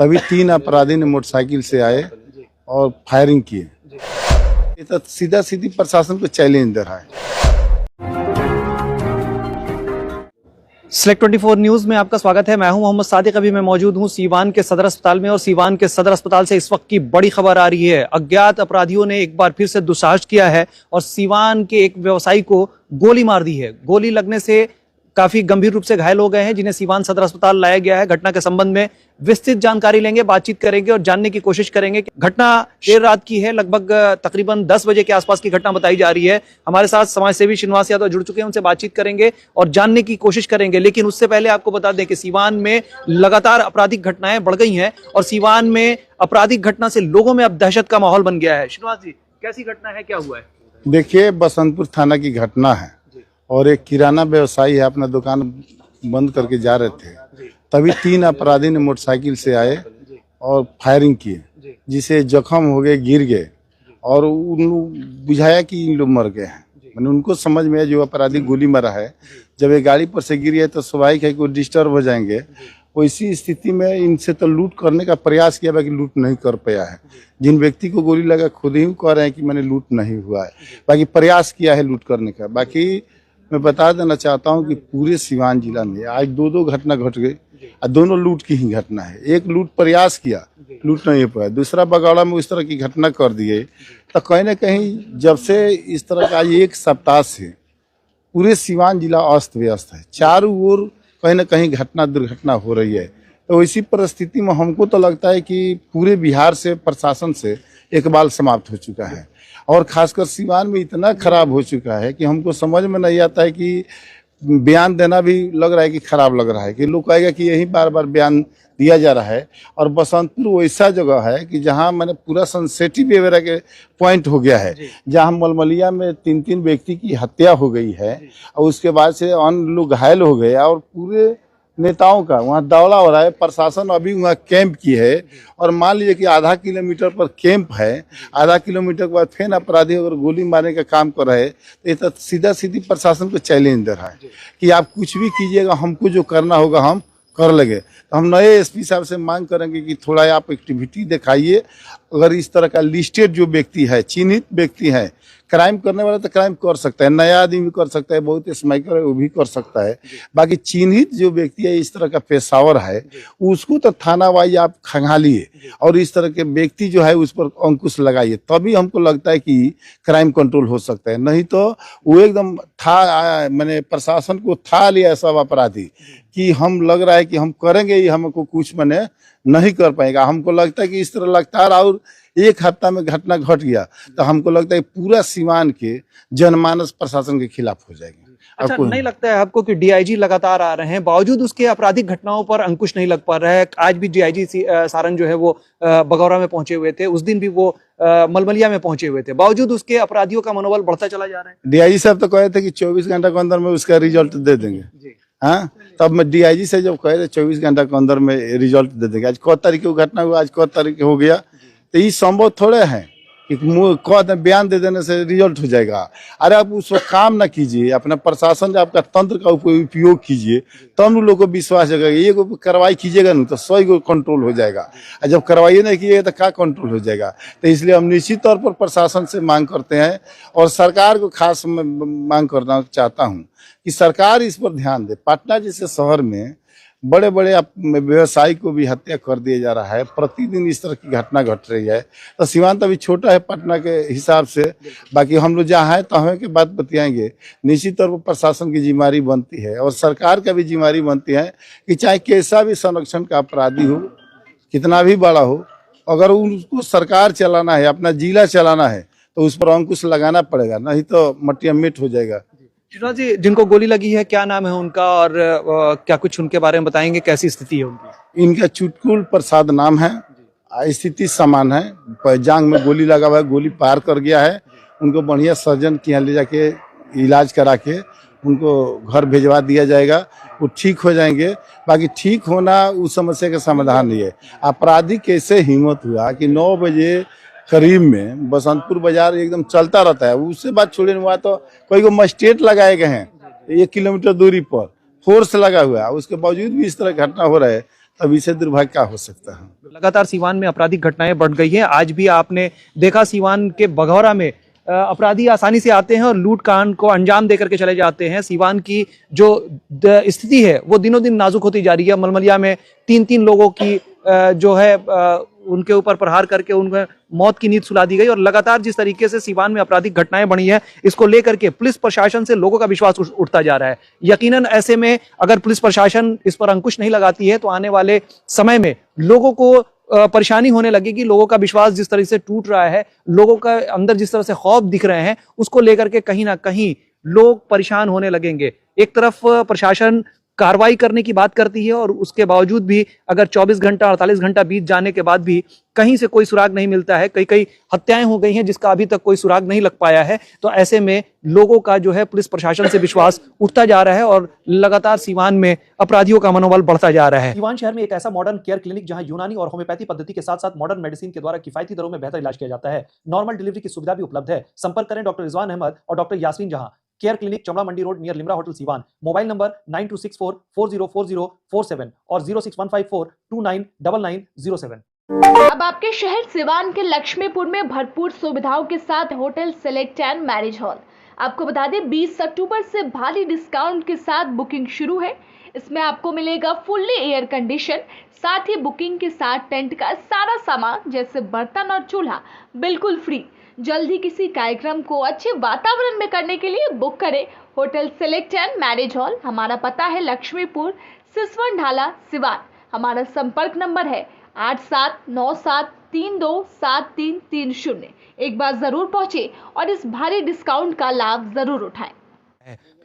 तभी 3 अपराधी ने मोटरसाइकिल से आए और फायरिंग किए। ये तो सीधा सीधी प्रशासन को चैलेंज दे रहा है। Select 24 न्यूज में आपका स्वागत है। मैं हूं मोहम्मद सादिक। अभी मैं मौजूद हूं सीवान के सदर अस्पताल में और सीवान के सदर अस्पताल से इस वक्त की बड़ी खबर आ रही है। अज्ञात अपराधियों ने एक बार फिर से दुस्साहस किया है और सीवान के एक व्यवसायी को गोली मार दी है। गोली लगने से काफी गंभीर रूप से घायल हो गए हैं, जिन्हें सीवान सदर अस्पताल लाया गया है। घटना के संबंध में विस्तृत जानकारी लेंगे, बातचीत करेंगे और जानने की कोशिश करेंगे। घटना देर रात की है, लगभग तकरीबन 10 बजे के आसपास की घटना बताई जा रही है। हमारे साथ समाजसेवी श्रीनिवास यादव जुड़ चुके हैं, उनसे बातचीत करेंगे और जानने की कोशिश करेंगे। लेकिन उससे पहले आपको बता दें कि सीवान में लगातार आपराधिक घटनाएं बढ़ गई हैं और सीवान में आपराधिक घटना से लोगों में अब दहशत का माहौल बन गया है। श्रीनिवास जी, कैसी घटना है, क्या हुआ है? देखिए, बसंतपुर थाना की घटना है और एक किराना व्यवसायी है, अपना दुकान बंद करके जा रहे थे, तभी 3 अपराधी ने मोटरसाइकिल से आए और फायरिंग किए, जिसे जख्म हो गए, गिर गए और उन बुझाया कि इन लोग मर गए हैं। मैंने उनको समझ में जो अपराधी गोली मारा है, जब ये गाड़ी पर से गिरी है तो स्वाभाविक है कि वो डिस्टर्ब हो जाएंगे। वैसी स्थिति में इनसे तो लूट करने का प्रयास किया, बाकी लूट नहीं कर पाया है। जिन व्यक्ति को गोली लगा खुद ही कह रहे हैं कि मैंने लूट नहीं हुआ है, बाकी प्रयास किया है लूट करने का। बाकी मैं बता देना चाहता हूं कि पूरे सीवान जिला में आज 2 घटना घट गई और दोनों लूट की ही घटना है। एक लूट प्रयास किया, लूट नहीं हो पाया। दूसरा बगौड़ा में उस तरह की घटना कर दिए। तो कहीं ना कहीं जब से इस तरह का आज 1 सप्ताह से पूरे सीवान जिला अस्त व्यस्त है। चारों ओर कहीं ना कहीं घटना दुर्घटना हो रही है। तो इसी परिस्थिति में हमको तो लगता है कि पूरे बिहार से प्रशासन से इकबाल समाप्त हो चुका है और खासकर सीवान में इतना खराब हो चुका है कि हमको समझ में नहीं आता है कि बयान देना भी लग रहा है कि खराब लग रहा है कि लोग कहेगा कि यही बार बार बयान दिया जा रहा है। और बसंतपुर वैसा जगह है कि जहां मैंने पूरा सेंसिटिव वगैरह के पॉइंट हो गया है, जहां मलमलिया में 3 व्यक्ति की हत्या हो गई है और उसके बाद से अन्य लोग घायल हो गए और पूरे नेताओं का वहाँ दौड़ा हो रहा है। प्रशासन अभी वहाँ कैंप की है और मान लीजिए कि आधा किलोमीटर पर कैंप है, आधा किलोमीटर के बाद फिर अपराधी अगर गोली मारने का काम कर रहे तो ये तो सीधा सीधी प्रशासन को चैलेंज दे रहा है कि आप कुछ भी कीजिएगा, हमको जो करना होगा हम कर लेंगे। तो हम नए एसपी साहब से मांग करेंगे कि थोड़ा आप एक्टिविटी दिखाइए। अगर इस तरह का लिस्टेड जो व्यक्ति है, चिन्हित व्यक्ति है, क्राइम करने वाला तो क्राइम कर सकता है, नया आदमी भी कर सकता है, बहुत स्माइकर है वो भी कर सकता है। बाकी चिन्हित जो व्यक्ति है, इस तरह का पेशावर है, उसको तो थाना वाइज आप खंगालिए और इस तरह के व्यक्ति जो है उस पर अंकुश लगाइए, तभी हमको लगता है कि क्राइम कंट्रोल हो सकता है। नहीं तो वो एकदम मैंने प्रशासन को था लिया सब अपराधी कि हम लग रहा है कि हम करेंगे ही, हमको कुछ मैंने नहीं कर पाएगा। हमको लगता है कि इस तरह लगातार और 1 हफ्ता में घटना घट गया तो हमको लगता है पूरा सीवान के जनमानस प्रशासन के खिलाफ हो जाएगी। अच्छा, नहीं लगता है आपको कि डीआईजी लगातार आ रहे हैं, बावजूद उसके आपराधिक घटनाओं पर अंकुश नहीं लग पा रहा है? आज भी डीआईजी सारंग जो है वो बगौरा में पहुंचे हुए थे, उस दिन भी वो मलमलिया में पहुंचे हुए थे, बावजूद उसके अपराधियों का मनोबल बढ़ता चला जा रहा है। डीआईजी साहब तो कहे थे कि 24 घंटा के अंदर में उसका रिजल्ट दे देंगे। हाँ, तब मैं डीआईजी से जब कहे थे 24 घंटा के अंदर में रिजल्ट दे देंगे। आज क तारीख को घटना हुआ, आज क तारीख हो गया, तो ये संभव थोड़े है कि बयान दे देने से रिजल्ट हो जाएगा। अरे आप उसको काम ना कीजिए, अपना प्रशासन आपका तंत्र का उपयोग कीजिए, तब लोगों को विश्वास जगेगा। ये कार्रवाई कीजिएगा नहीं तो 100 को कंट्रोल हो जाएगा, और जब कार्रवाई नहीं कीजिएगा तो क्या कंट्रोल हो जाएगा। तो इसलिए हम निश्चित तौर पर प्रशासन से मांग करते हैं और सरकार को खास मांग करना चाहता हूँ कि सरकार इस पर ध्यान दे। पटना जैसे शहर में बड़े बड़े व्यवसायी को भी हत्या कर दिया जा रहा है, प्रतिदिन इस तरह की घटना घट रही है। तो सीवान तो अभी छोटा है पटना के हिसाब से, बाकी हम लोग जहाँ हैं तो हमें के बात बतियाएंगे। निश्चित तौर पर प्रशासन की जिम्मेदारी बनती है और सरकार का भी जिम्मेदारी बनती है कि चाहे कैसा भी संरक्षण का अपराधी हो, कितना भी बड़ा हो, अगर उसको सरकार चलाना है, अपना जिला चलाना है तो उस पर अंकुश लगाना पड़ेगा, नहीं तो मटिया मिट हो जाएगा। श्रीनिवास जी, जिनको गोली लगी है क्या नाम है उनका और क्या कुछ उनके बारे में बताएंगे, कैसी स्थिति है उनकी? इनका चुटकुल प्रसाद नाम है, स्थिति समान है। जांग में गोली लगा हुआ है, गोली पार कर गया है। उनको बढ़िया सर्जन के यहाँ ले जाके इलाज करा के उनको घर भेजवा दिया जाएगा, वो ठीक हो जाएंगे। बाकी ठीक होना उस समस्या का समाधान नहीं है। अपराधी कैसे हिम्मत हुआ कि 9 बजे करीब में बसंतपुर बाजार एकदम चलता रहता है, उससे बात छोड़ने हुआ तो कोई को मजिस्ट्रेट लगाए गए हैं 1 किलोमीटर दूरी पर, फोर्स लगा हुआ है, उसके बावजूद भी इस तरह घटना हो रहा है, तब इसे दुर्भाग्य क्या हो सकता है। लगातार सीवान में आपराधिक घटनाएं बढ़ गई हैं। आज भी आपने देखा सीवान के बघौरा में अपराधी आसानी से आते हैं और लूट कांड को अंजाम देकर के चले जाते हैं। सीवान की जो स्थिति है वो दिनों दिन नाजुक होती जा रही है। मलमलिया में 3-3 लोगों की जो है उनके ऊपर प्रहार करके उनको मौत की नींद सुला दी गई और लगातार जिस तरीके से सीवान में आपराधिक घटनाएं बढ़ी हैं, इसको लेकर के पुलिस प्रशासन से लोगों का विश्वास उठता जा रहा है। यकीनन ऐसे में अगर पुलिस प्रशासन इस पर अंकुश नहीं लगाती है तो आने वाले समय में लोगों को परेशानी होने लगेगी। लोगों का विश्वास जिस तरह से टूट रहा है, लोगों का अंदर जिस तरह से खौफ दिख रहे हैं, उसको लेकर के कहीं ना कहीं लोग परेशान होने लगेंगे। एक तरफ प्रशासन कार्रवाई करने की बात करती है और उसके बावजूद भी अगर 24 घंटा 48 घंटा बीत जाने के बाद भी कहीं से कोई सुराग नहीं मिलता है, कई हत्याएं हो गई हैं जिसका अभी तक कोई सुराग नहीं लग पाया है, तो ऐसे में लोगों का जो है पुलिस प्रशासन से विश्वास उठता जा रहा है और लगातार सीवान में अपराधियों का मनोबल बढ़ता जा रहा है। सीवान शहर में एक ऐसा मॉडर्न केयर क्लिनिक जहां यूनानी और होम्योपैथी पद्धति के साथ साथ मॉडर्न मेडिसिन के द्वारा किफायती दरों में बेहतर इलाज किया जाता है। नॉर्मल डिलीवरी की सुविधा भी उपलब्ध है। संपर्क करें डॉक्टर रिजवान अहमद और डॉक्टर यास्मीन जहां। Care clinic Chamra Mandi road near Limra hotel Siwan. Mobile number 9264404047 और 06154299907। अब आपके शहर सिवान के लक्ष्मीपुर में भरपूर सुविधाओं के साथ hotel select and marriage hall. आपको बता दें 20 अक्टूबर से भारी डिस्काउंट के साथ बुकिंग शुरू है। इसमें आपको मिलेगा फुल्ली एयर कंडीशन, साथ ही बुकिंग के साथ टेंट का सारा सामान जैसे बर्तन और चूल्हा बिल्कुल फ्री। जल्द ही किसी कार्यक्रम को अच्छे वातावरण में करने के लिए बुक करें hotel select and marriage hall. हमारा पता है लक्ष्मीपुर सिसवन ढाला सिवान। हमारा संपर्क नंबर है 8797327330। एक बार जरूर पहुंचे और इस भारी डिस्काउंट का लाभ जरूर उठाएं।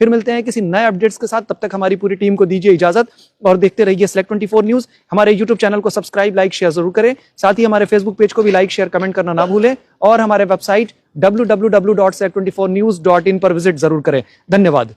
फिर मिलते हैं किसी नए अपडेट्स के साथ, तब तक हमारी पूरी टीम को दीजिए इजाजत और देखते रहिए Select 24 न्यूज। हमारे YouTube चैनल को सब्सक्राइब, लाइक, शेयर जरूर करें। साथ ही हमारे Facebook पेज को भी लाइक, शेयर, कमेंट करना ना भूलें और हमारे वेबसाइट www.select24news.in पर विजिट जरूर करें। धन्यवाद।